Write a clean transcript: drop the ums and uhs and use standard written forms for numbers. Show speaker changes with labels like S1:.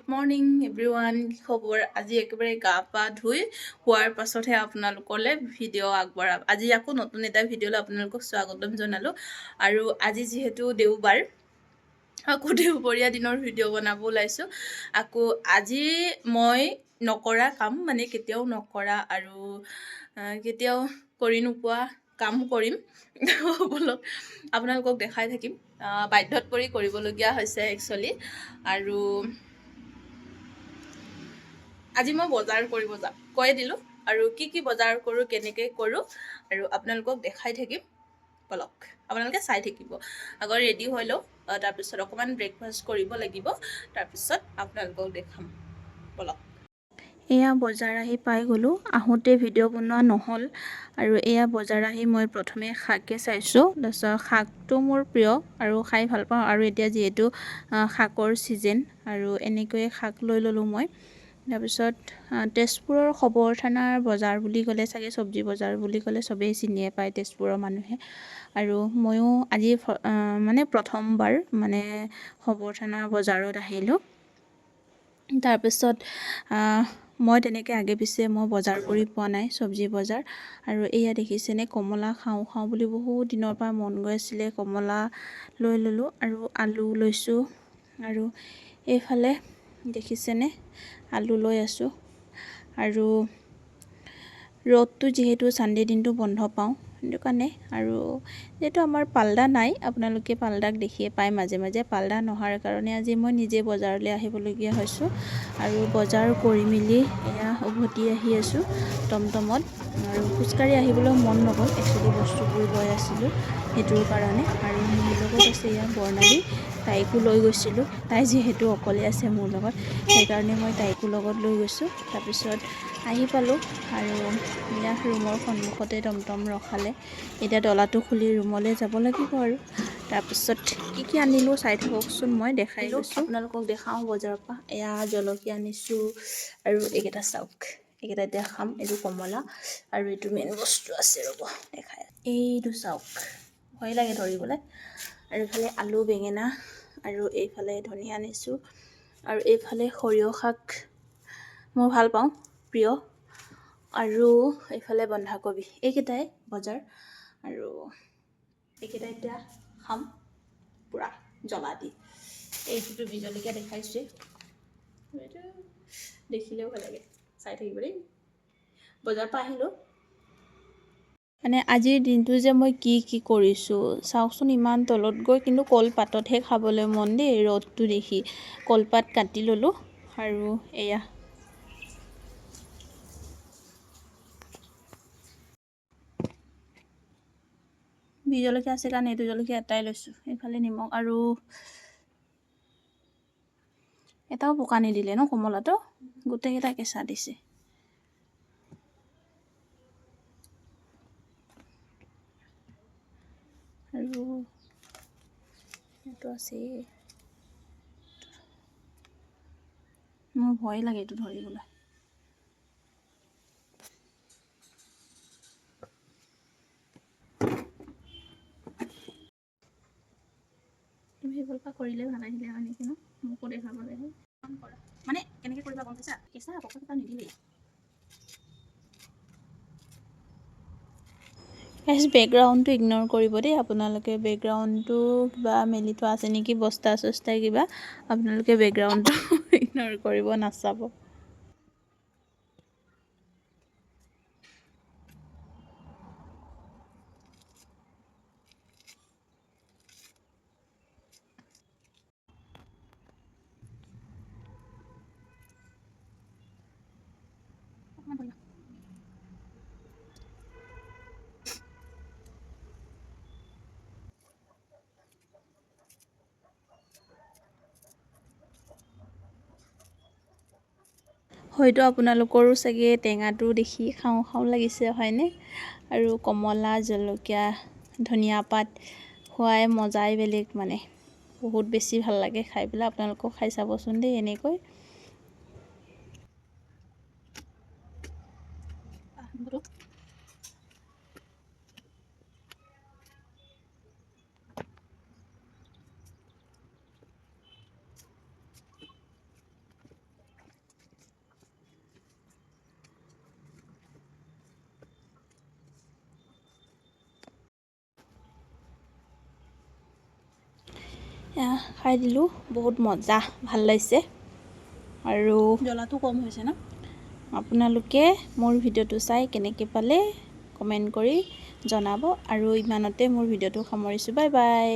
S1: Morning everyone, কি খবৰ? আজি একেবাৰে গা পা ধুই হোৱাৰ পাছতহে আপোনালোকলৈ ভিডিঅ' আগবঢ়াম। আজি আকৌ নতুন এটা ভিডিঅ'লৈ আপোনালোকক স্বাগতম জনালোঁ। আৰু আজি যিহেতু দেওবাৰ, আকৌ দেওবৰীয়া দিনৰ ভিডিঅ' বনাব ওলাইছোঁ। আকৌ আজি মই নকৰা কাম, মানে কেতিয়াও নকৰা আৰু কেতিয়াও কৰি নোপোৱা কাম কৰিম। আপোনালোকক দেখাই থাকিম। বাধ্যত পৰি কৰিবলগীয়া হৈছে একচুৱেলি। আৰু আজি মই বজাৰ কৰিব যাম, কৈ দিলোঁ। আৰু কি বজাৰ কৰোঁ, কেনেকৈ কৰোঁ আৰু আপোনালোকক দেখাই থাকিম। বলক আপোনালোকে চাই থাকিব। আগত ৰেডি হৈ লওঁ, তাৰপিছত অকণমান ব্ৰেকফাষ্ট কৰিব লাগিব, তাৰপিছত আপোনালোকক দেখাম। বলক। এয়া বজাৰ আহি পাই গ'লোঁ। আহোঁতে ভিডিঅ' বনোৱা নহ'ল। আৰু এয়া বজাৰ আহি মই প্ৰথমে শাকে চাইছোঁ। তাৰপিছত শাকটো মোৰ প্ৰিয় আৰু খাই ভাল পাওঁ। আৰু এতিয়া যিহেতু শাকৰ ছিজন, আৰু এনেকৈয়ে শাক লৈ ল'লোঁ মই। তাৰপিছত তেজপুৰৰ খবৰ থানাৰ বজাৰ বুলি ক'লে চাগে, চব্জি বজাৰ বুলি ক'লে চবেই চিনিয়ে পায় তেজপুৰৰ মানুহে। আৰু ময়ো আজি মানে প্ৰথমবাৰ মানে খবৰ থানাৰ বজাৰত আহিলোঁ। তাৰপিছত মই তেনেকৈ আগে পিছে মই বজাৰ কৰি পোৱা নাই, চব্জি বজাৰ। আৰু এয়া দেখিছেনে, কমলা খাওঁ বুলি বহুত দিনৰ পৰা মন গৈ আছিলে। কমলা লৈ ল'লোঁ আৰু আলু লৈছোঁ। আৰু এইফালে দেখিছেনে, আলু লৈ আছোঁ। আৰু ৰ'দটো যিহেতু ছানডে দিনটো বন্ধ পাওঁ, সেইটো কাৰণে। আৰু যিহেতু আমাৰ পাল্লা নাই, আপোনালোকে পাল্লাক দেখিয়ে পায় মাজে মাজে। পাল্লা নহাৰ কাৰণে আজি মই নিজে বজাৰলৈ আহিবলগীয়া হৈছোঁ। আৰু বজাৰ কৰি মেলি এয়া উভতি আহি আছোঁ টমটমত। আৰু খোজকাঢ়ি আহিবলৈ মন নগ'ল, একচুৱেলি বস্তুবোৰ লৈ আছিলোঁ সেইটোৰ কাৰণে। আৰু মোৰ লগত আছে এয়া বৰ্ণালী, তাইকো লৈ গৈছিলোঁ। তাই যিহেতু অকলে আছে মোৰ লগত, সেইকাৰণে মই তাইকো লগত লৈ গৈছোঁ। তাৰপিছত আহি পালোঁ আৰু এয়া ৰুমৰ সন্মুখতে টমটম ৰখালে। এতিয়া তলাটো খুলি ৰুমলৈ যাব লাগিব। আৰু তাৰপিছত কি আনিলোঁ চাই থাককচোন, মই দেখাই গৈছোঁ। আপোনালোকক দেখাওঁ বজাৰৰ পৰা। এয়া জলকীয়া আনিছোঁ আৰু এইকেইটা চাওক, এইকেইটা এতিয়া খাম। এইটো কমলা আৰু এইটো মেইন বস্তু আছে, ৰ'ব দেখাই। এইটো চাওক, ভয় লাগে ধৰিবলৈ। আৰু এইফালে আলু, বেঙেনা, আৰু এইফালে ধনিয়া আনিছোঁ। আৰু এইফালে সৰিয়হ শাক মই ভাল পাওঁ, প্ৰিয়। আৰু এইফালে বন্ধাকবি। এইকেইটাই বজাৰ। আৰু এইকেইটা এতিয়া খাম পূৰা জ্বলা দি। এইটোতো বিজলকীয়া দেখাইছোৱেই, এইটো দেখিলেও ভাল লাগে, চাই থাকিব দেই। বজাৰৰ পৰা আহিলোঁ। মানে আজিৰ দিনটো যে মই কি কৰিছোঁ চাওকচোন। ইমান তলত গৈ কিন্তু কলপাততহে খাবলৈ মন দেই, ৰ'দটো দেখি। কলপাত কাটি ল'লোঁ। আৰু এয়া বিজলকীয়া আছে কাৰণে এইটো জলকীয়া এটাই লৈছোঁ। এইফালে নিমখ, আৰু এটাও পকা নিদিলে ন কমলাটো, গোটেইকেইটা কেঁচা দিছে। আৰু এইটো আছেই, মোৰ ভয় লাগে এইটো ধৰিবলৈ। তুমি সেইবোৰ পৰা কৰিলে ভাল আহিলে হয় নেকি ন, মোকো দেখাবলৈ হ'ল। কৰা মানে কেনেকৈ কৰিবা গম পাইছা? কেঁচা পকা এটা নিদিলেই। বেকগ্ৰাউণ্ডটো ইগন'ৰ কৰিব দেই আপোনালোকে। বেকগ্ৰাউণ্ডটো কিবা মেলি থোৱা আছে নেকি, বস্তা চস্তাই কিবা। আপোনালোকে বেকগ্ৰাউণ্ডটো ইগন'ৰ কৰিব, নাচাব। হয়তো আপোনালোকৰো চাগে টেঙাটো দেখি খাওঁ লাগিছে, হয়নে? আৰু কমলা, জলকীয়া, ধনিয়া পাত খোৱাই মজাই বেলেগ, মানে বহুত বেছি ভাল লাগে খাই পেলাই। আপোনালোকক খাই চাবচোন দেই এনেকৈ। খাই দিলোঁ, বহুত মজা, ভাল লাগিছে। আৰু
S2: জ্বলাটো কম হৈছে ন।
S1: আপোনালোকে মোৰ ভিডিঅ'টো চাই কেনেকৈ পালে কমেণ্ট কৰি জনাব। আৰু ইমানতে মোৰ ভিডিঅ'টো সামৰিছোঁ। Bye bye.